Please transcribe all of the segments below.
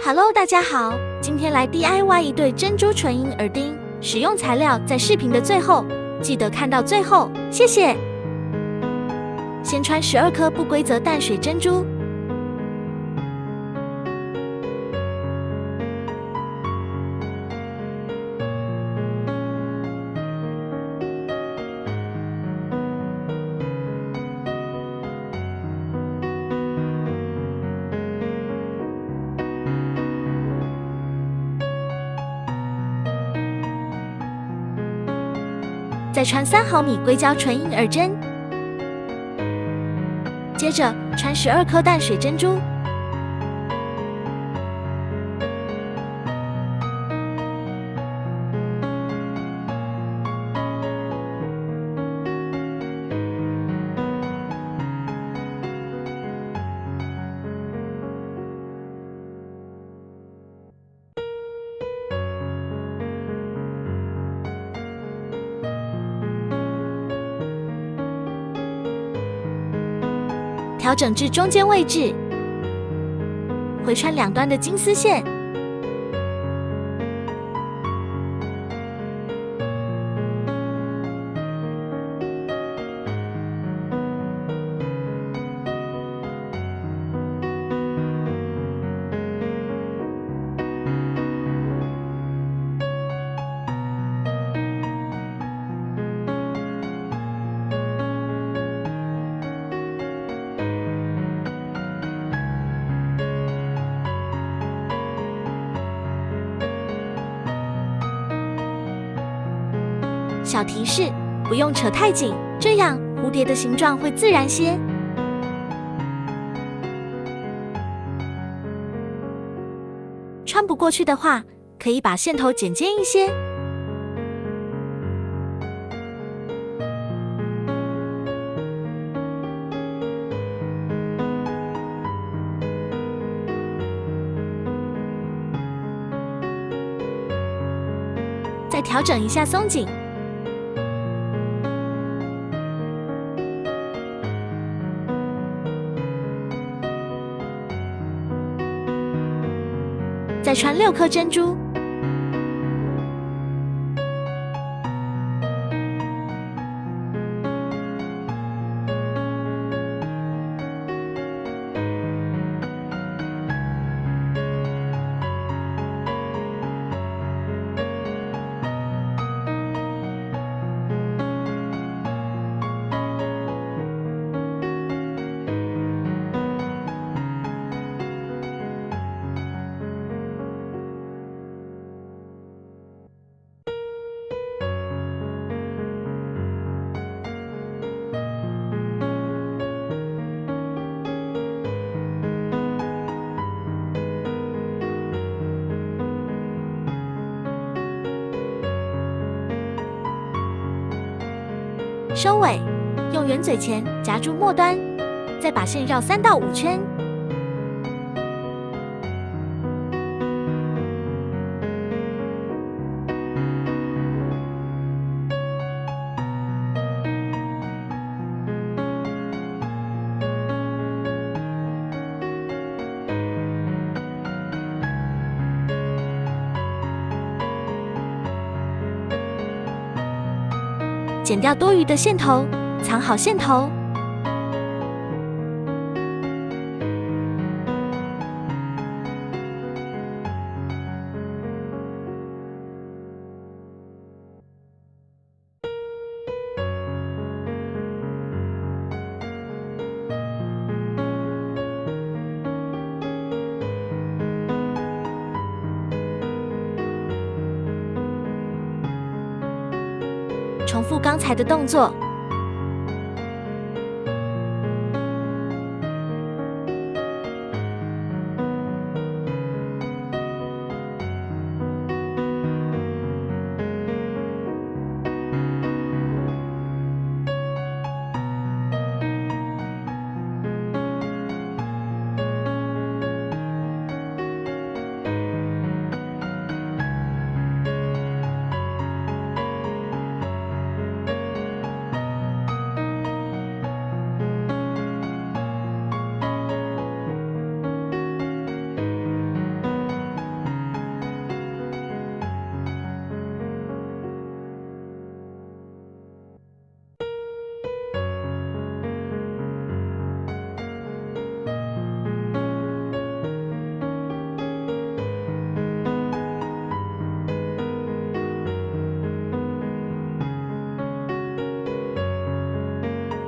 Hello， 大家好，今天来 DIY 一对珍珠纯银耳钉，使用材料在视频的最后，记得看到最后，谢谢。先穿12颗不规则淡水珍珠，再穿3毫米硅胶纯银耳针，接着穿12颗淡水珍珠，调整至中间位置，回穿两端的金丝线，小提示：不用扯太紧，这样蝴蝶的形状会自然些。穿不过去的话，可以把线头剪尖一些。再调整一下松紧。再穿6颗珍珠，收尾，用圆嘴钳夹住末端，再把线绕3到5圈。剪掉多余的线头，藏好线头。重复刚才的动作。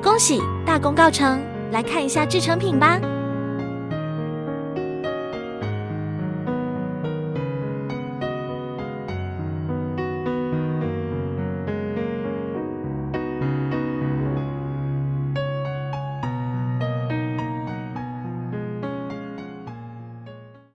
恭喜大功告成！来看一下制成品吧。